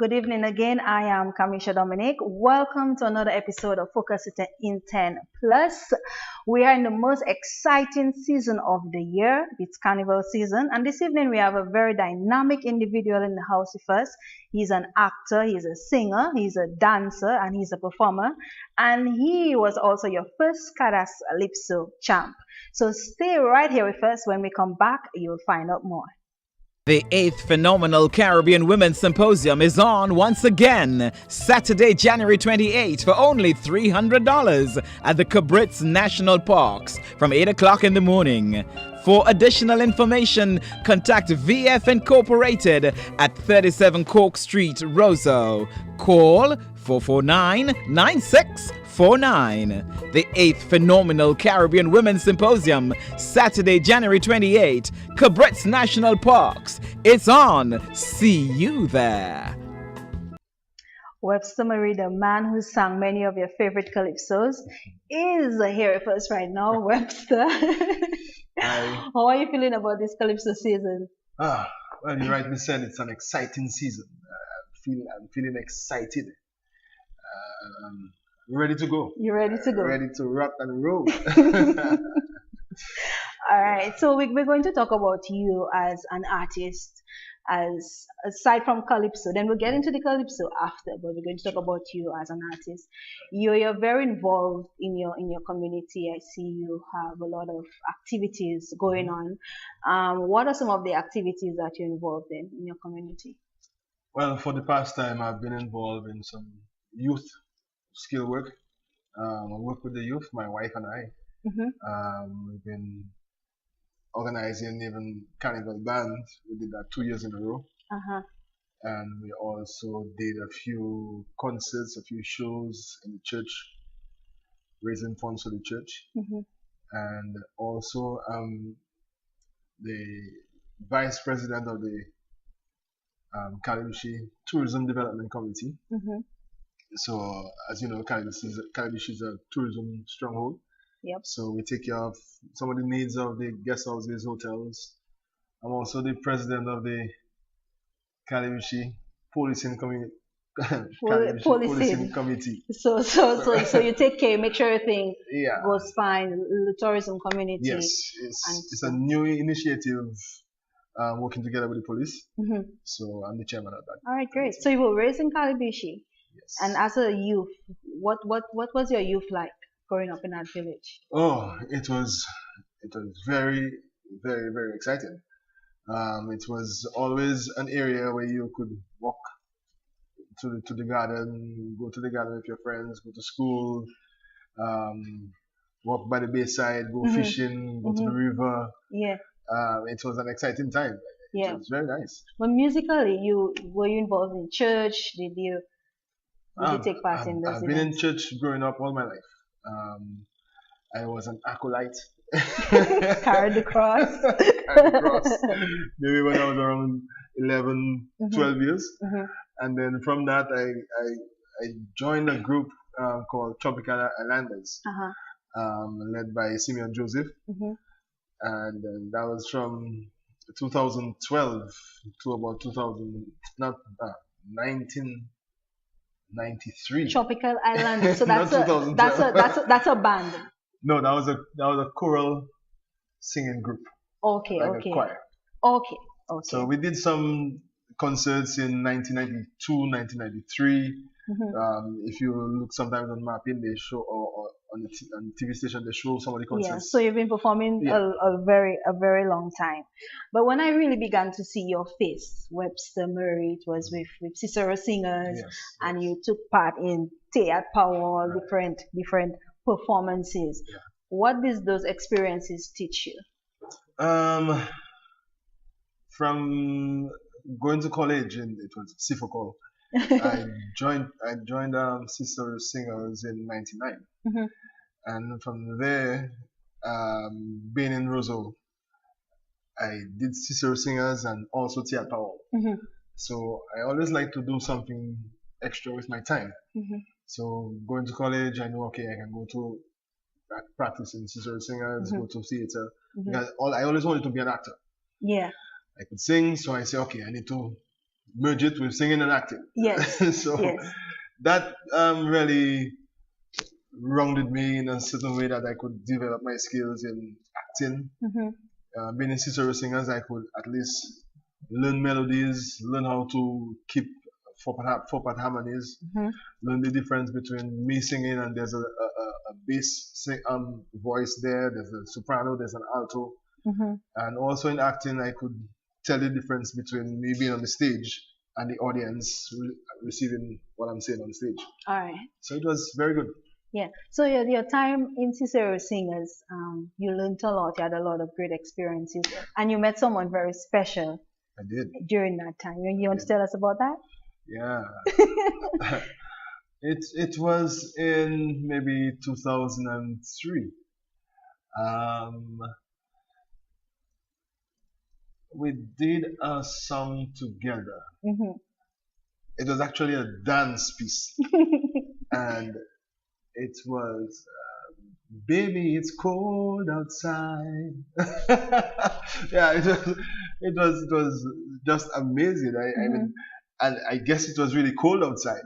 good evening again. I am Kamisha Dominique. Welcome to another episode of Focus in 10 Plus. We are in the most exciting season of the year. It's carnival season. And this evening we have a very dynamic individual in the house with us. He's an actor, he's a singer, he's a dancer, and he's a performer. And he was also your first Calypso champ. So stay right here with us. When we come back, you'll find out more. The 8th Phenomenal Caribbean Women's Symposium is on once again, Saturday, January 28th for only $300 at the Cabritz National Parks from 8 o'clock in the morning. For additional information, contact VF Incorporated at 37 Cork Street, Roseau. Call 449-9649. The 8th Phenomenal Caribbean Women's Symposium, Saturday, January 28, Cabritz National Parks. It's on. See you there. Webster Marie, the man who sang many of your favorite calypsos, is here with us right now. Webster, Hi. how are you feeling about this calypso season? Well, you rightly said it's an exciting season. I'm feeling excited. Ready to go. You ready to go? Ready to rock and roll. All right. So we're going to talk about you as an artist, as aside from calypso. Then we'll get into the calypso after, but we're going to talk about you as an artist. You're very involved in your community. I see you have a lot of activities going on. What are some of the activities that you're involved in your community? Well, for the past time, I've been involved in some youth skill work. I work with the youth, my wife and I. We've been organizing even carnival bands. We did that 2 years in a row. And we also did a few concerts, a few shows in the church, raising funds for the church. And also the vice president of the Kamisha Tourism Development Committee. So, as you know, Kamisha is a tourism stronghold. Yep. So we take care of some of the needs of the guest houses, hotels. I'm also the president of the Kamisha Policing Committee. Policing Committee. So you take care, make sure everything goes fine. The tourism community. Yes, it's a new initiative. Working together with the police. So I'm the chairman of that. All right, great. So you were raised in Kamisha. Yes. And as a youth, what was your youth like growing up in that village? Oh, it was very, very, very exciting. It was always an area where you could walk to the garden, go to the garden with your friends, go to school, walk by the bayside, go fishing, go to the river. Yeah. It was an exciting time. Yeah. It was very nice. But musically, were you involved in church? Did you take part in those I've been in church growing up all my life. I was an acolyte. Carried the cross. Maybe when I was around 11, 12 years. And then from that, I joined a group called Tropical Islanders, led by Simeon Joseph. And that was from 2012 to about 1993. Tropical Island. So that's a band. No, that was a choral singing group. Okay, like okay. A choir. Okay. So we did some concerts in 1992, 1993. If you look sometimes on mapping, they show or on the TV station they show some of the concerts. Yeah, so you've been performing a very long time. But when I really began to see your face, Webster Murray, it was with Cicero Singers, and you took part in Theatre Power, different performances. Yeah. What did those experiences teach you? From going to college, and it was Sifokol. I joined Cicero Singers in '99, and from there, being in Roseau, I did Cicero Singers and also Theatre Power. So I always like to do something extra with my time. So going to college, I know, okay, I can go to practice in Cicero Singers, go to theater. Because I always wanted to be an actor. Yeah. I could sing, so I say, okay, I need to merge it with singing and acting. Yes. So Yes. that really rounded me in a certain way that I could develop my skills in acting. Being in Cicero Singers, I could at least learn melodies, learn how to keep four-part harmonies, learn the difference between me singing and there's a bass voice there, there's a soprano, there's an alto. And also in acting, I could tell the difference between me being on the stage and the audience receiving what I'm saying on stage. All right. So it was very good. Yeah. So your time in Cicero Singers, you learned a lot. You had a lot of great experiences, and you met someone very special. I did. During that time. You want to tell us about that? Yeah. It was in maybe 2003. We did a song together. It was actually a dance piece, and it was "Baby, It's Cold Outside." Yeah, it was just amazing. I mean, and I guess it was really cold outside.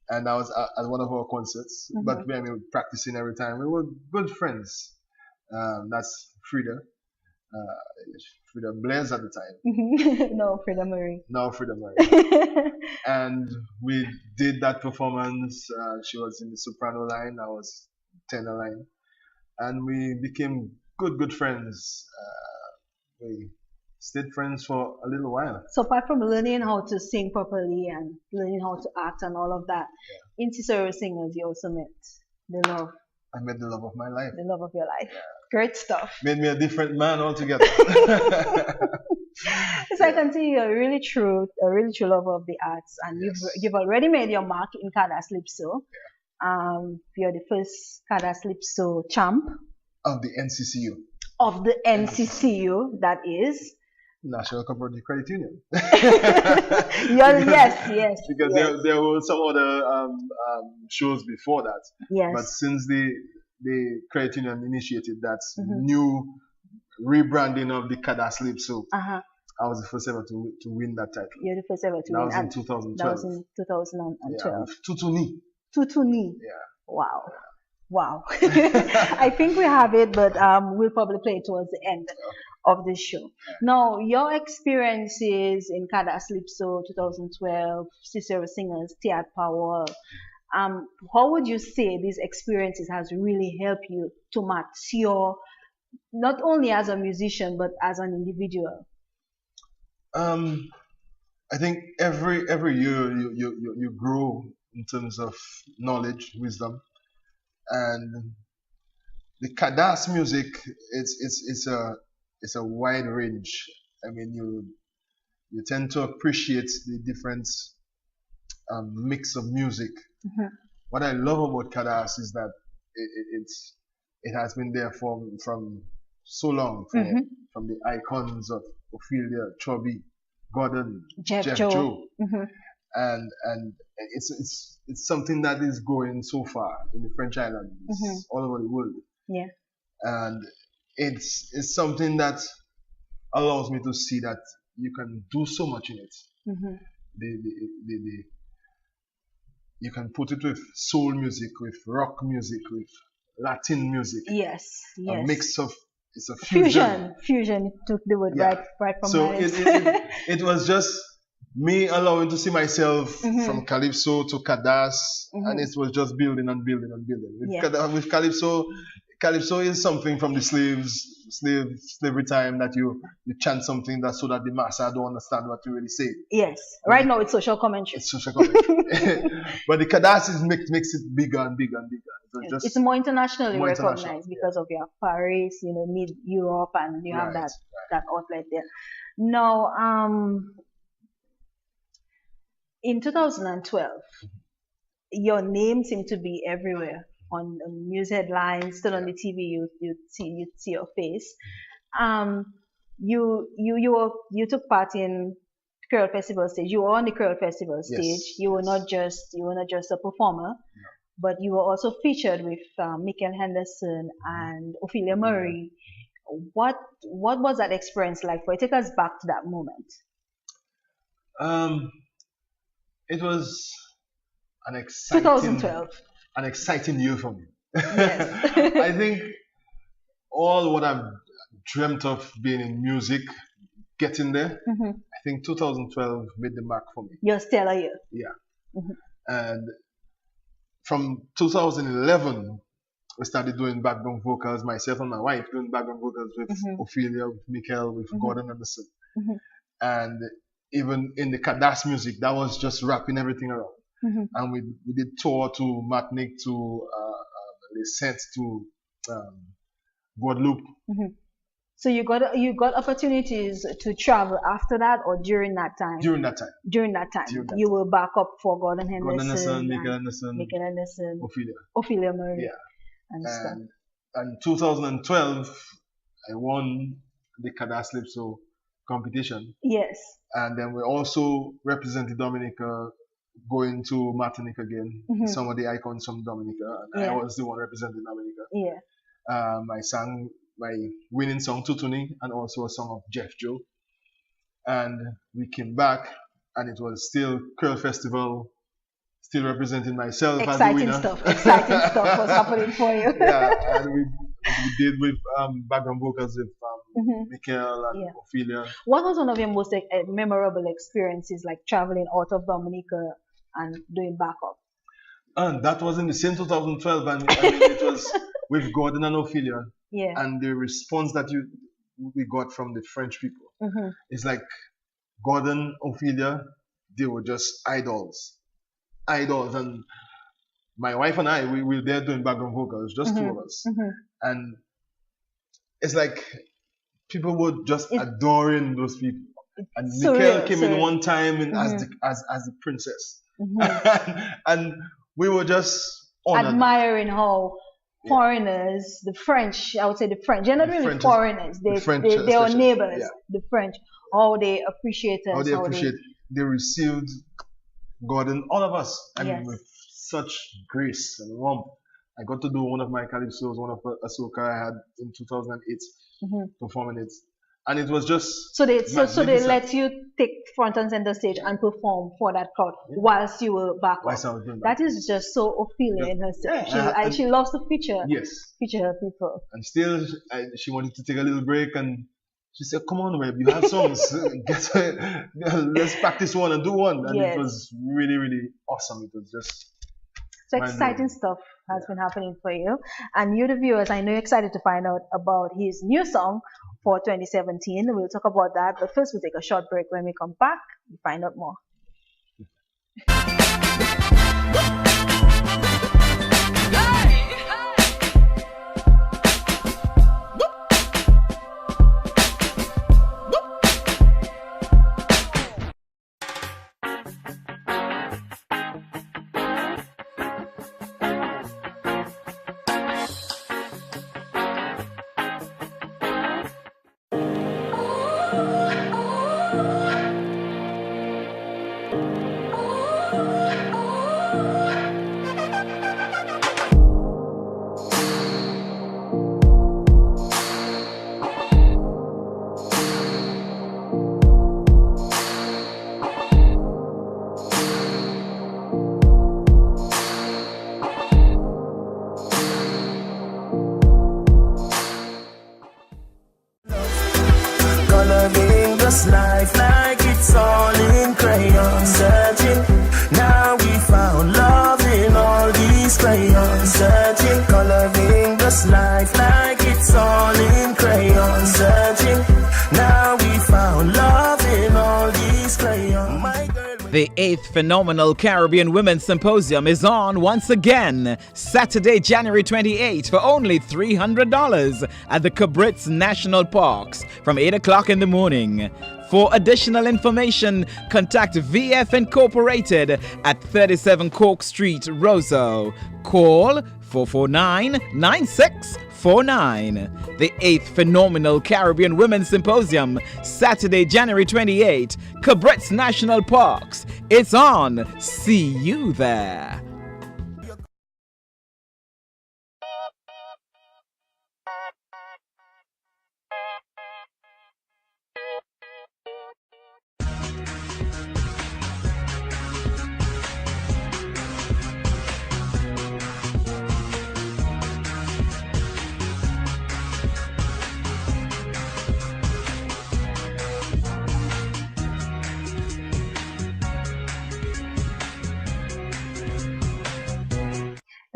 And I was at one of our concerts, but we were practicing every time. We were good friends. That's Frida. Frida Blaze at the time. No, Frida Murray. No, Frida Murray. And we did that performance. She was in the soprano line, I was tenor line. And we became good friends. We stayed friends for a little while. So apart from learning how to sing properly and learning how to act and all of that, in Cicero Singers, you also met the love. I met the love of my life. The love of your life. Yeah. Great stuff. Made me a different man altogether. So I can see you're a really true lover of the arts, and you've already made your mark in Cadaslypso. You're the first Cadaslypso champ of the NCCU. Of the NCCU, that is National Cooperative Credit Union. Yes. Because there were some other shows before that. Yes. But since the credit union initiated that new rebranding of the Cadaslypso, I was the first ever to win that title. You're the first ever to win. That was in 2012. That was in 2012. Tutuni. Tutuni. Yeah. Wow. I think we have it, but we'll probably play it towards the end of the show. Now, your experiences in Cadaslypso 2012, Cicero Singers, Theatre Power, how would you say these experiences has really helped you to mature, not only as a musician, but as an individual? I think every year you grow in terms of knowledge, wisdom. And the Kadas music, it's a wide range. I mean, you tend to appreciate the different mix of music. What I love about Kadas is that it has been there from so long, from the icons of Ophelia, Chubby, Gordon, Jeff Joe. And it's something that is going so far in the French islands, all over the world. Yeah. And it's something that allows me to see that you can do so much in it. You can put it with soul music, with rock music, with Latin music. Yes. A mix of, it's a fusion. Fusion took the word right from so it was just me allowing to see myself from Calypso to Kadas, and it was just building and building and building. With Calypso is something from the slavery time that you chant something that so that the massa don't understand what you really say. Yes. Right now it's social commentary. It's social commentary. But the Kadas makes it bigger and bigger and bigger. It's more internationally recognized because of your Paris, mid Europe, and you have that outlet there. Now, in 2012, your name seemed to be everywhere on news headlines, still on the TV. You see your face. You took part in Creole Festival stage. You were on the Creole Festival stage. Yes. You were not just a performer, but you were also featured with Michael Henderson and Ophelia Murray. What was that experience like for you? Take us back to that moment. Um, it was an exciting 2012. an exciting year for me. Yes. I think all what I've dreamt of being in music, getting there, I think 2012 made the mark for me. Your stellar year. Yeah. And from 2011, we started doing background vocals, myself and my wife doing background vocals with Ophelia, with Michael, with Gordon Anderson. And even in the Kadas music, that was just wrapping everything around. And we did tour to Martinique, to Les Saints, to Guadeloupe. So you got opportunities to travel after that or during that time? During that time. You were back up for Gordon Henderson, Michael Anderson, Ophelia Murray. Yeah. And 2012, I won the Kadas Lipso competition. Yes. And then we also represented Dominica going to Martinique again. Some of the icons from Dominica. And I was the one representing Dominica. Yeah. I sang my winning song Tutuni and also a song of Jeff Joe. And we came back and it was still Curl Festival, still representing myself as the winner. Exciting stuff was happening for you. Yeah, and we did with background vocals with Michael and Ophelia. What was one of your most memorable experiences, like traveling out of Dominica and doing backup? And that was in the same 2012, and it was with Gordon and Ophelia. Yeah. And the response that we got from the French people, it's like Gordon, Ophelia, they were just idols. And my wife and I, we were there doing background vocals, just two of us. And it's like people were just adoring those people. And Michael came in one time and as the princess. And we were just honored. Admiring how foreigners, the French, I would say the French, they're not really foreigners, they are neighbors, the French, how they appreciate us. They received Gordon, all of us, with such grace and warmth. I got to do one of my calypsos, one of a soca I had in 2008, performing it. And it was just so they let you take front and center stage and perform for that crowd whilst you were back up. That is just so Ophelia in herself. She loves to feature her people. And still she wanted to take a little break and she said, "Come on, Web, you have songs. Let's practice one and do one." And it was really, really awesome. It was just so exciting stuff has been happening for you. And you, the viewers, I know you're excited to find out about his new song for 2017. We'll talk about that. But first, we'll take a short break. When we come back, we'll find out more. Life like it's all in crayon searching. Now we found love in all these crayons searching. Coloring this life like it's all in crayon searching. Now we found love in all these crayons. My girl. The 8th Phenomenal Caribbean Women's Symposium is on once again, Saturday, January 28th for only $300 at the Cabritz National Parks from 8 o'clock in the morning. For additional information, contact VF Incorporated at 37 Cork Street, Roseau. Call 449-9649. The 8th Phenomenal Caribbean Women's Symposium, Saturday, January 28th, Cabritz National Parks. It's on. See you there.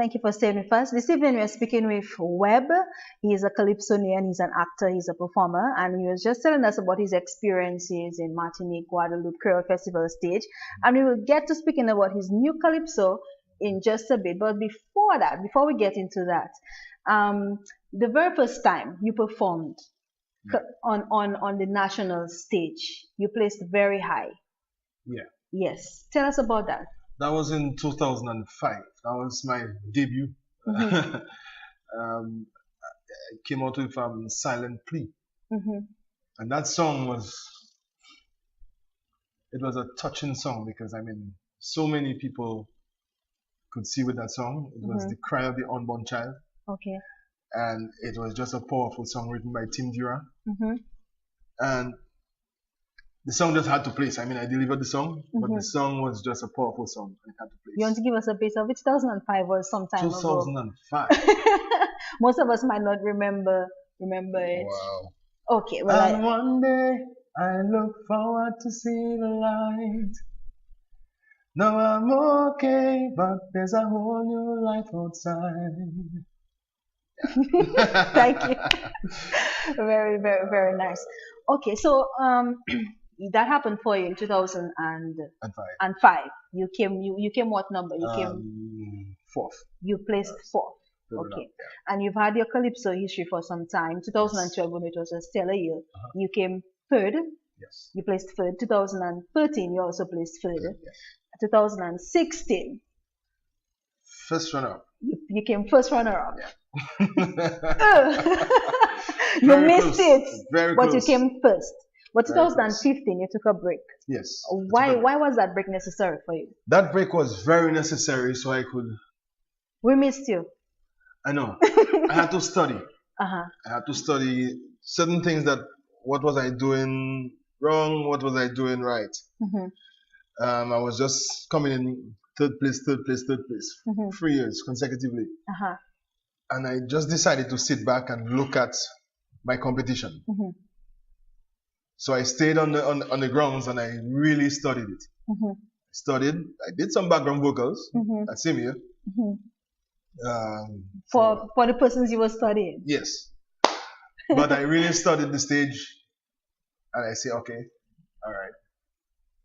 Thank you for staying with us. This evening we are speaking with Webb. He is a calypsonian, he's an actor, he's a performer, and he was just telling us about his experiences in Martinique, Guadeloupe, Creole Festival stage. And we will get to speaking about his new calypso in just a bit. But before that, before we get into that, the very first time you performed on the national stage, you placed very high. Yeah. Yes. Tell us about that. That was in 2005. That was my debut. Mm-hmm. I came out with Silent Plea. Mm-hmm. And that song was a touching song because, I mean, so many people could see with that song. It was the cry of the unborn child. Okay. And it was just a powerful song written by Tim Dura. Mm-hmm. And the song just had to place. I mean, I delivered the song, but the song was just a powerful song. It had to place. You want to give us a bit of it? 2005 was some time 2005. ago. Most of us might not remember it. Wow. Okay. Well, and one day I look forward to see the light. Now I'm okay, but there's a whole new life outside. Thank you. Very, very, very nice. Okay, so that happened for you in 2005. You came what number? You came fourth. You placed fourth. Okay. And you've had your calypso history for some time. 2012, when it was a stellar year, you came third. Yes. You placed third. 2013, you also placed third. Yes. 2016, first runner-up. You came first runner-up. Yeah. You missed it, Very but close. you came first. But 2015, you took a break. Yes. Why was that break necessary for you? That break was very necessary so I could... We missed you. I know. I had to study. I had to study certain things that, what was I doing wrong, what was I doing right. I was just coming in third place, 3 years consecutively. And I just decided to sit back and look at my competition. So I stayed on the grounds and I really studied it. I did some background vocals at same year. For the persons you were studying? Yes. But I really studied the stage and I say, okay, all right.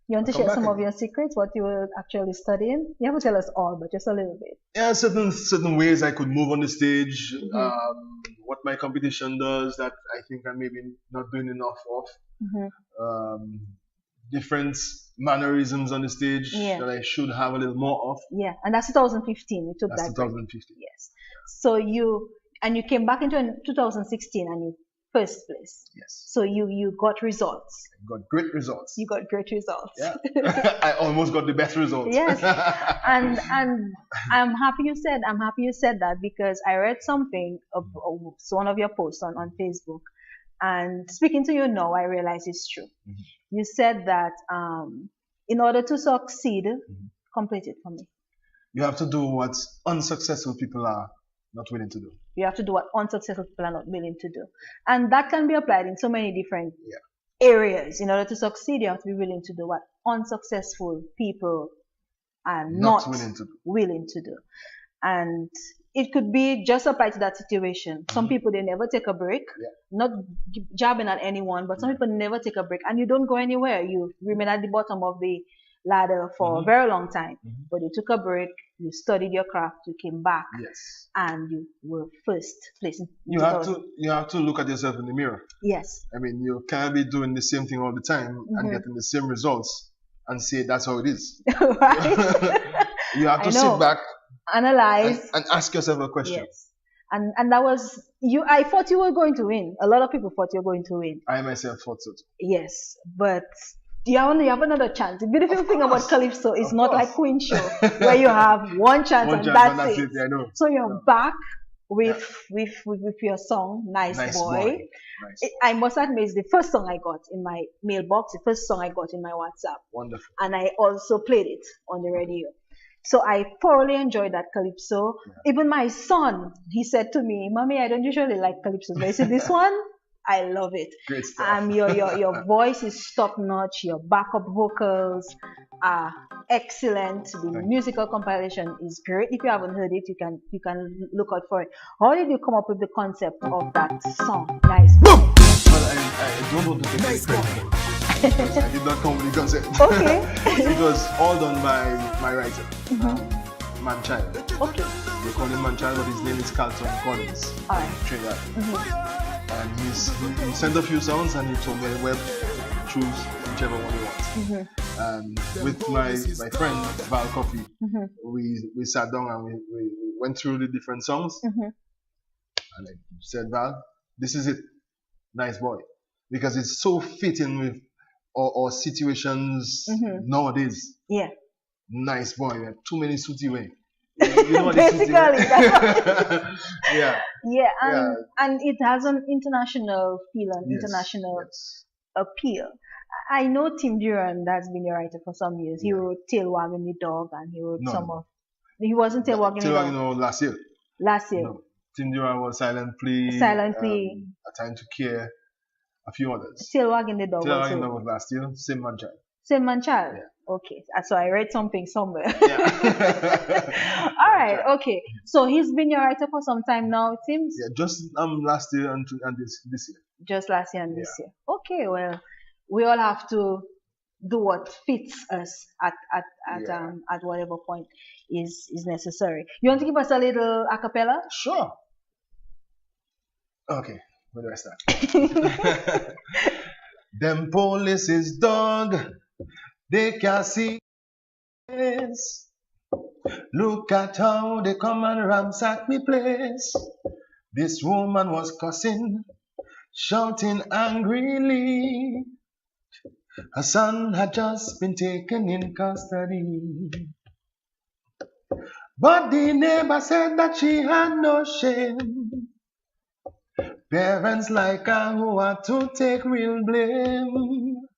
You want to share some of your secrets, what you were actually studying? You have to tell us all, but just a little bit. Yeah, certain ways I could move on the stage, what my competition does that I think I'm maybe not doing enough of, different mannerisms on the stage that I should have a little more of. Yeah, and that's 2015. You took that's that 2015. Break. Yes. So you came back into 2016 and you first place. Yes. So you got results. I got great results. You got great results. Yeah. I almost got the best results. Yes. And I'm happy you said that because I read something of one of your posts on Facebook, and speaking to you now, I realize it's true. You said that in order to succeed, complete it for me. You have to do what unsuccessful people are not willing to do. You have to do what unsuccessful people are not willing to do. And that can be applied in so many different areas. In order to succeed, you have to be willing to do what unsuccessful people are not willing to do. And it could be just applied to that situation. Some people, they never take a break, not jabbing at anyone, but some people never take a break. And you don't go anywhere. You remain at the bottom of the ladder for a very long time. But you took a break, you studied your craft, you came back, and you were first place. You have to look at yourself in the mirror. Yes. I mean, you can't be doing the same thing all the time and getting the same results and say that's how it is. Right. You have to sit back, analyze, and ask yourself a question. Yes. And that was you. I thought you were going to win. A lot of people thought you were going to win. I myself thought so too. Yes, but you only have another chance. The beautiful thing about Calypso is not like Queen Show where you have one chance and that's it. I know. So you're back with your song, Nice Boy. Nice. I must admit, it's the first song I got in my mailbox, the first song I got in my WhatsApp. Wonderful. And I also played it on the radio. So I thoroughly enjoyed that Calypso. Even my son, he said to me, Mommy, I don't usually like Calypso. But I said, this one, I love it. Great stuff. Your voice is top notch. Your backup vocals are excellent. The musical compilation is great. If you haven't heard it, you can look out for it. How did you come up with the concept of that song? Nice. Well, I don't want to take any credit. I did not come with the concept. Okay. It was all done by my writer, Manchild. Okay. They call him Manchild, but his name is Carlton Collins. Alright. Trinidad. And he sent a few songs and he told me, Web, choose whichever one you want. And with my friend Val Coffey, we sat down and we went through the different songs. And I said, Val, this is it. Nice boy. Because it's so fitting with our situations nowadays. Yeah. Nice boy. We have too many sooty way. You know what Basically, yeah. And it has an international feel and international appeal. I know Tim Duran, that's been a writer for some years. He wrote Tail Wagging the Dog, and he wrote he wasn't Tail Wagging the Dog. No, last year. Last year. No. Tim Duran was Silent Plea. Silent Plea. A Time to Care. A few others. Tail Wagging the Dog. Tail Wagging the Dog was last year. Same Manchild. Same Manchild. Yeah. Okay, so I read something somewhere. Yeah. All right, okay. So he's been your writer for some time now, it seems? Yeah, just last year and this year. Just last year and this year. Okay, well, we all have to do what fits us at whatever point is necessary. You want to give us a little a cappella? Sure. Okay, where do I start? Them police is dog. They can't see this. Look at how they come and ransack me place. This woman was cussing, shouting angrily. Her son had just been taken in custody. But the neighbor said that she had no shame. Parents like her who had to take real blame.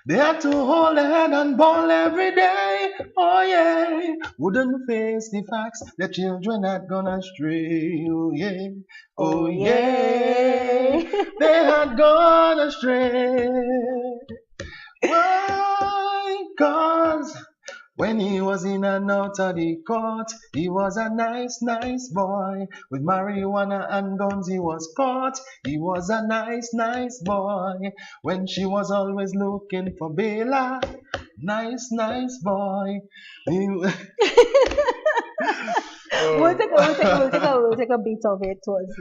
They had to hold their head and bawl every day. Oh yeah, wouldn't face the facts. Their children had gone astray. Oh yeah, oh yeah, they had gone astray. Why? 'Cause when he was in and out of the court, he was a nice boy. With marijuana and guns he was caught. He was a nice boy. When she was always looking for Bella, nice boy. We'll take a bit of it towards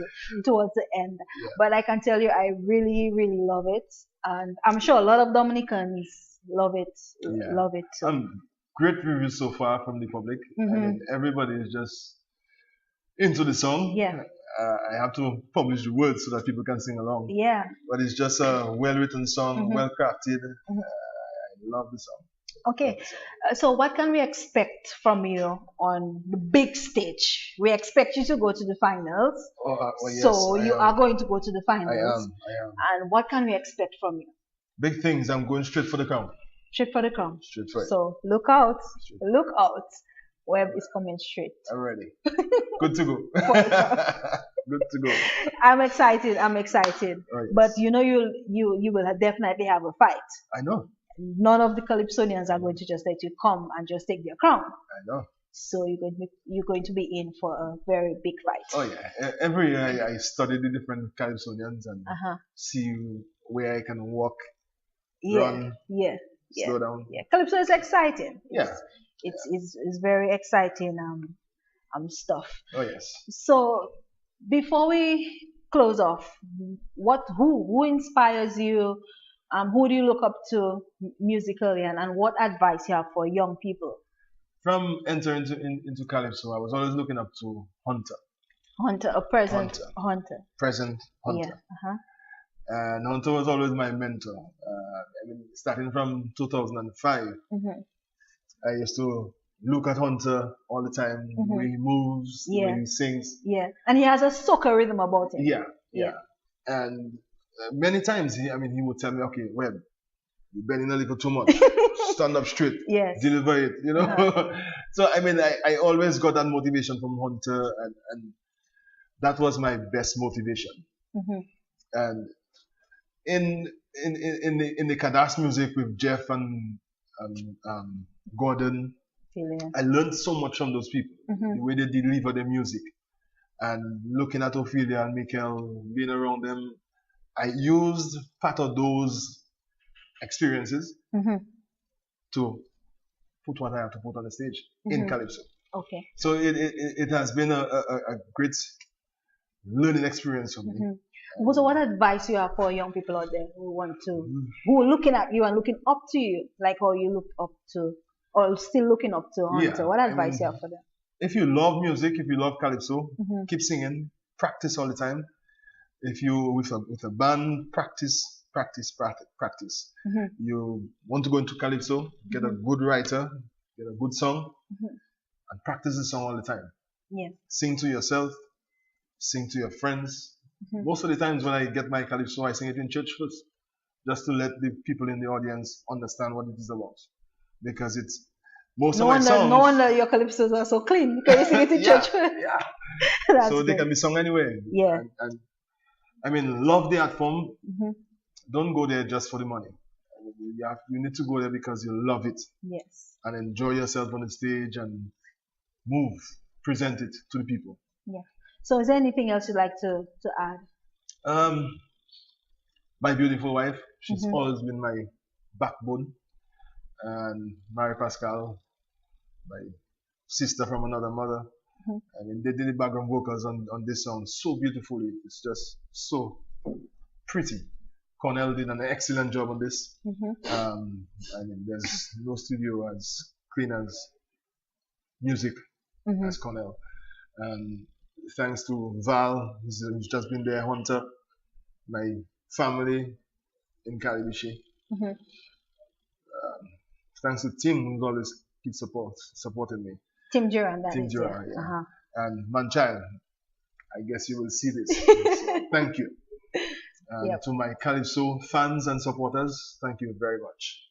the end. Yeah. But I can tell you, I really, really love it. And I'm sure a lot of Dominicans love it. Yeah. Love it too. Great reviews so far from the public. I mean, everybody is just into the song. Yeah. I have to publish the words so that people can sing along. Yeah. But it's just a well-written song, well crafted. I love the song. Okay. So what can we expect from you on the big stage? We expect you to go to the finals. Yes, so you are going to go to the finals. I am. And what can we expect from you? Big things. I'm going straight for the crown. Straight for the crown. Straight for it. So look out. Look out. Web is coming straight. I'm ready. Good to go. Good to go. I'm excited. Oh, yes. But you know you will definitely have a fight. I know. None of the Calypsonians are going to just let you come and just take their crown. I know. So you're going to be in for a very big fight. Oh yeah. Every year I study the different Calypsonians and see where I can walk, run, slow down. Yeah, Calypso is exciting. Yeah. It's very exciting stuff. Oh yes. So before we close off, who inspires you? Who do you look up to musically, and what advice you have for young people? From entering into Calypso, I was always looking up to Hunter. Hunter, a present Hunter. Present Hunter. Yeah. And Hunter was always my mentor. I mean, starting from 2005, I used to look at Hunter all the time, the way he moves, the way he sings. Yeah, and he has a soca rhythm about him. Yeah. And many times, he would tell me, okay, Web, you're bending a little too much. Stand up straight. Yes. Deliver it, you know. So, I always got that motivation from Hunter, and that was my best motivation. And in the Kadas music with Jeff and Gordon, I learned so much from those people. The way they deliver their music, and looking at Ophelia and Mikel, being around them, I used part of those experiences to put what I have to put on the stage in Calypso. Okay. So it has been a great learning experience for me. So what advice you have for young people out there who are looking at you and looking up to you, like how you looked up to, or still looking up to Hunter? Yeah, What advice you have for them? If you love music, if you love Calypso, keep singing, practice all the time. If you with a band, practice. You want to go into Calypso, get a good writer, get a good song, and practice the song all the time. Yeah. Sing to yourself, sing to your friends. Most of the times when I get my Calypso, I sing it in church first, just to let the people in the audience understand what it is about. Because it's most of my songs. No wonder your Calypsos are so clean, because you sing it in church first. Yeah. So they can be sung anywhere. Yeah. And I mean, love the art form. Don't go there just for the money. You need to go there because you love it. Yes. And enjoy yourself on the stage and present it to the people. Yeah. So is there anything else you'd like to add? My beautiful wife, she's always been my backbone. And Mary Pascal, my sister from another mother. I mean, they did the background vocals on this song so beautifully. It's just so pretty. Cornell did an excellent job on this. I mean, there's no studio as clean as music as Cornell. And thanks to Val, who's just been there, Hunter, my family in Kamisha. Thanks to Tim, who's always keeps supporting me. Tim Duran, yeah. And Manchild, I guess you will see this. So, thank you. To my Calypso fans and supporters, thank you very much.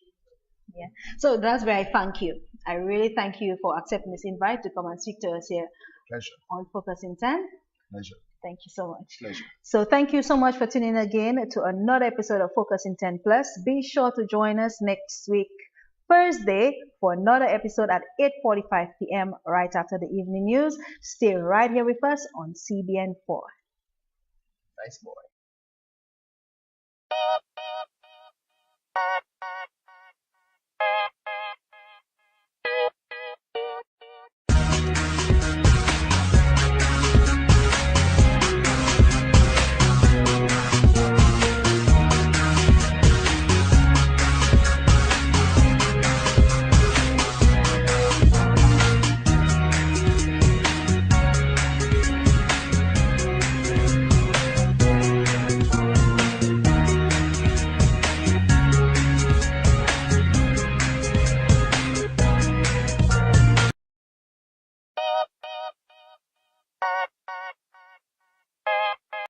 Yeah. So that's where I thank you. I really thank you for accepting this invite to come and speak to us here. Pleasure. On Focus in 10. Pleasure. Thank you so much. Pleasure. So thank you so much for tuning in again to another episode of Focus in 10 Plus. Be sure to join us next week, Thursday, for another episode at 8:45 p.m. right after the evening news. Stay right here with us on CBN 4. Nice boy.